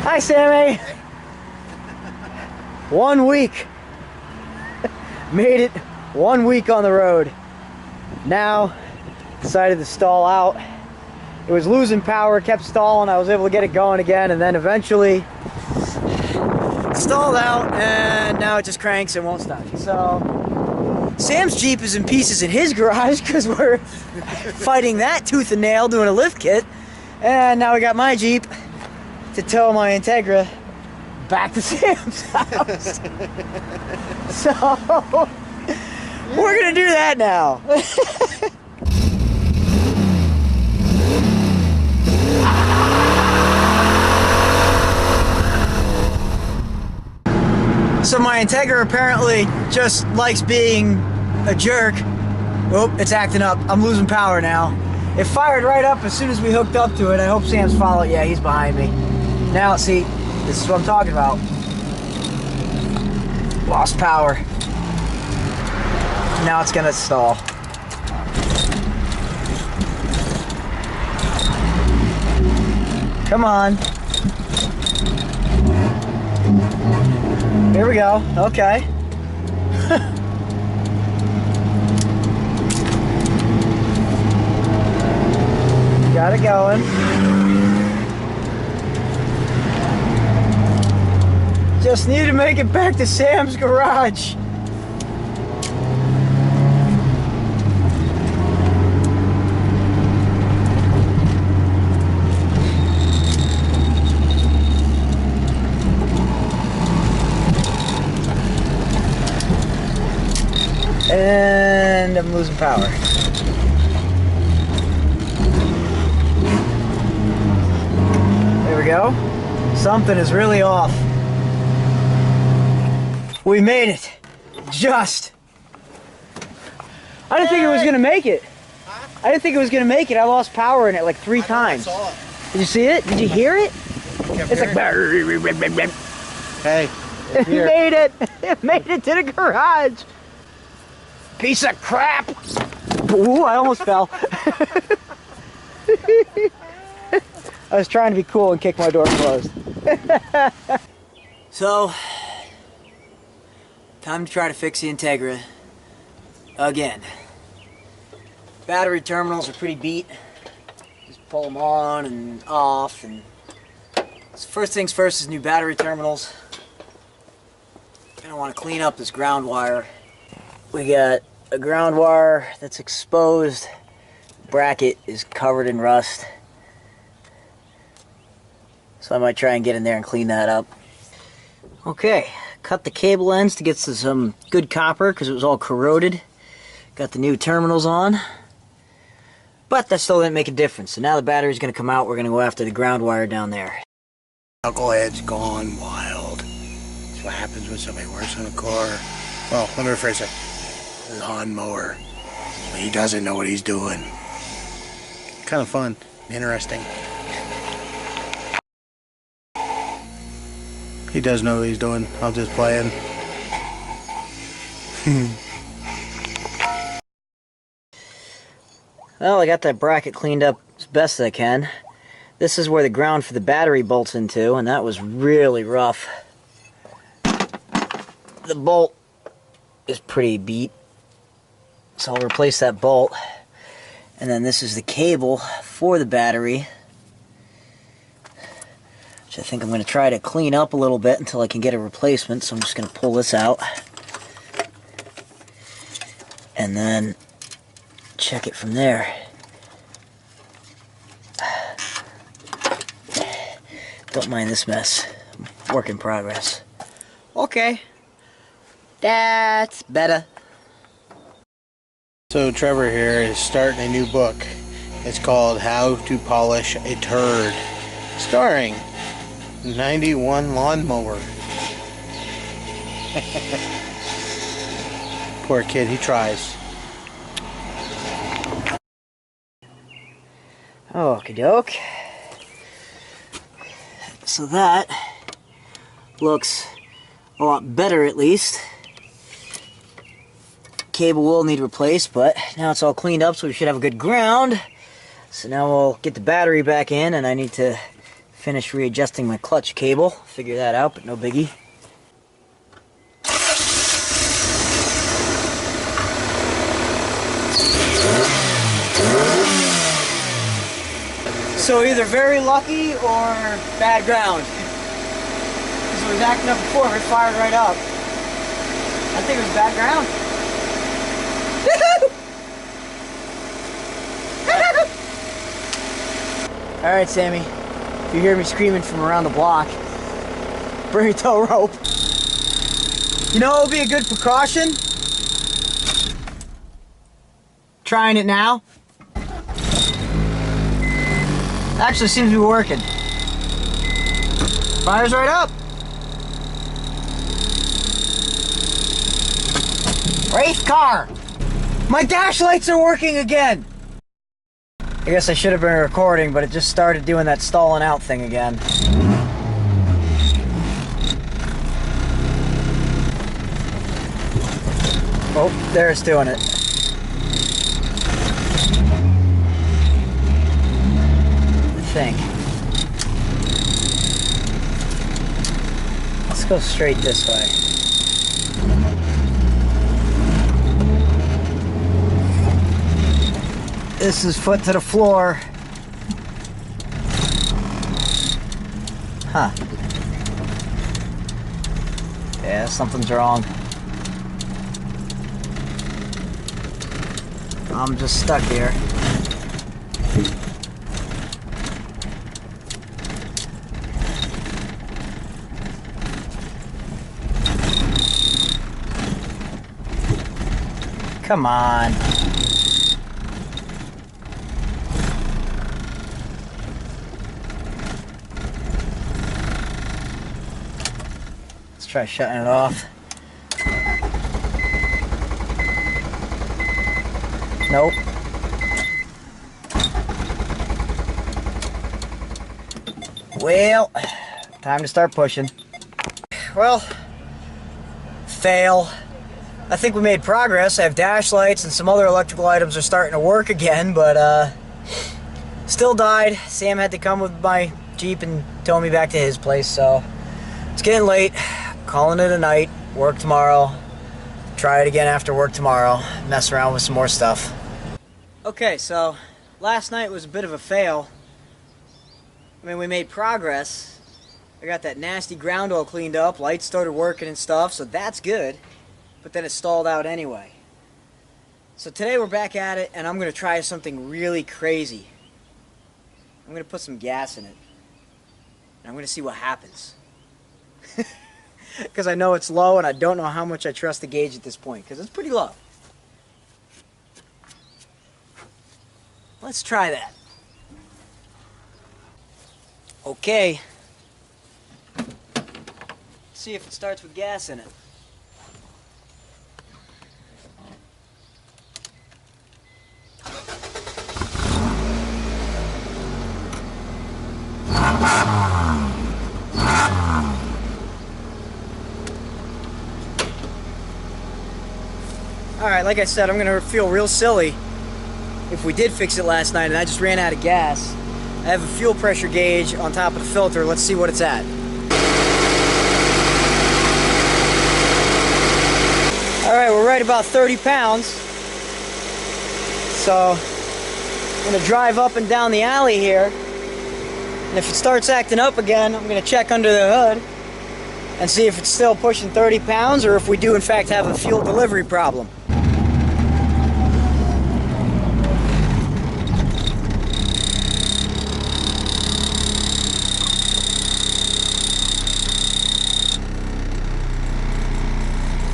Hi, Sammy. 1 week. Made it 1 week on the road. Now, decided to stall out. It was losing power, kept stalling. I was able to get it going again, and then eventually stalled out, and now it just cranks and won't start. So, Sam's Jeep is in pieces in his garage because we're fighting that tooth and nail doing a lift kit. And now we got my Jeep to tow my Integra back to Sam's house. So, we're gonna do that now. So my Integra apparently just likes being a jerk. Oh, it's acting up. I'm losing power now. It fired right up as soon as we hooked up to it. I hope Sam's following. Yeah, he's behind me. Now, see, this is what I'm talking about. Lost power. Now it's gonna stall. Come on. Here we go. Okay. Got it going. Just need to make it back to Sam's garage. And I'm losing power. There we go. Something is really off. We made it. Just. I didn't think it was gonna make it. I didn't think it was gonna make it. I lost power in it like 3 times. I saw it. Did you see it? Did you hear it? It's like. Hey. It made it. It made it to the garage. Piece of crap! Ooh, I almost fell. I was trying to be cool and kick my door closed. So, time to try to fix the Integra again. Battery terminals are pretty beat. Just pull them on and off. And so first things first is new battery terminals. Gonna want to clean up this ground wire. We got a ground wire that's exposed. Bracket is covered in rust. So I might try and get in there and clean that up. Okay, cut the cable ends to get to some good copper because it was all corroded. Got the new terminals on. But that still didn't make a difference. So now the battery's going to come out. We're going to go after the ground wire down there. Knucklehead's gone wild. That's what happens when somebody works on a car. Well, let me rephrase it. Lawnmower. He doesn't know what he's doing. Kind of fun. Interesting. He does know what he's doing. I'll just play him. Well, I got that bracket cleaned up as best as I can. This is where the ground for the battery bolts into, and that was really rough. The bolt is pretty beat. So I'll replace that bolt. And then this is the cable for the battery, which I think I'm going to try to clean up a little bit until I can get a replacement. So I'm just going to pull this out and then check it from there. Don't mind this mess. Work in progress. Okay. That's better. So Trevor here is starting a new book. It's called How to Polish a Turd, starring 91 Lawnmower. Poor kid, he tries. Okie doke. So that looks a lot better, at least. Cable will need replaced, but now it's all cleaned up, so we should have a good ground. So now we'll get the battery back in, and I need to Finish readjusting my clutch cable. Figure that out, but no biggie. So either very lucky or bad ground. Because it was acting up before, it fired right up. I think it was bad ground. Alright, Sammy. If you hear me screaming from around the block, bring a tow rope. You know what would be a good precaution? Trying it now. Actually seems to be working. Fires right up. Race car! My dash lights are working again! I guess I should have been recording, but it just started doing that stalling out thing again. Oh, there it's doing it. I think. Let's go straight this way. This is foot to the floor. Huh. Yeah, something's wrong. I'm just stuck here. Come on. Let's try shutting it off. Nope. Well, time to start pushing. Well, fail. I think we made progress. I have dash lights and some other electrical items are starting to work again, but still died. Sam had to come with my Jeep and tow me back to his place, so it's getting late. Calling it a night. Work tomorrow. Try it again after work tomorrow. Mess around with some more stuff. Okay, so last night was a bit of a fail. I mean, we made progress. I got that nasty ground all cleaned up. Lights started working and stuff, so that's good. But then it stalled out anyway. So today we're back at it, and I'm going to try something really crazy. I'm going to put some gas in it. And I'm going to see what happens. Because I know it's low, and I don't know how much I trust the gauge at this point, because it's pretty low. Let's try that. Okay. See if it starts with gas in it. Alright, like I said, I'm gonna feel real silly if we did fix it last night and I just ran out of gas. I have a fuel pressure gauge on top of the filter. Let's see what it's at. Alright, we're right about 30 pounds. So, I'm gonna drive up and down the alley here. And if it starts acting up again, I'm gonna check under the hood and see if it's still pushing 30 pounds or if we do in fact have a fuel delivery problem.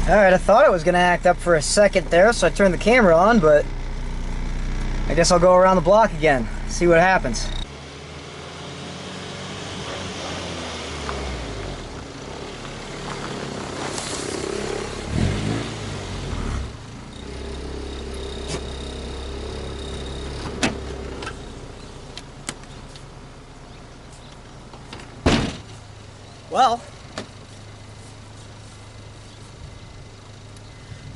Alright, I thought it was going to act up for a second there, so I turned the camera on, but I guess I'll go around the block again, see what happens. Well,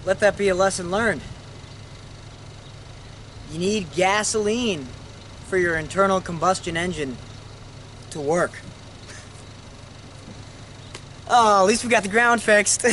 let that be a lesson learned. You need gasoline for your internal combustion engine to work. Oh, at least we got the ground fixed.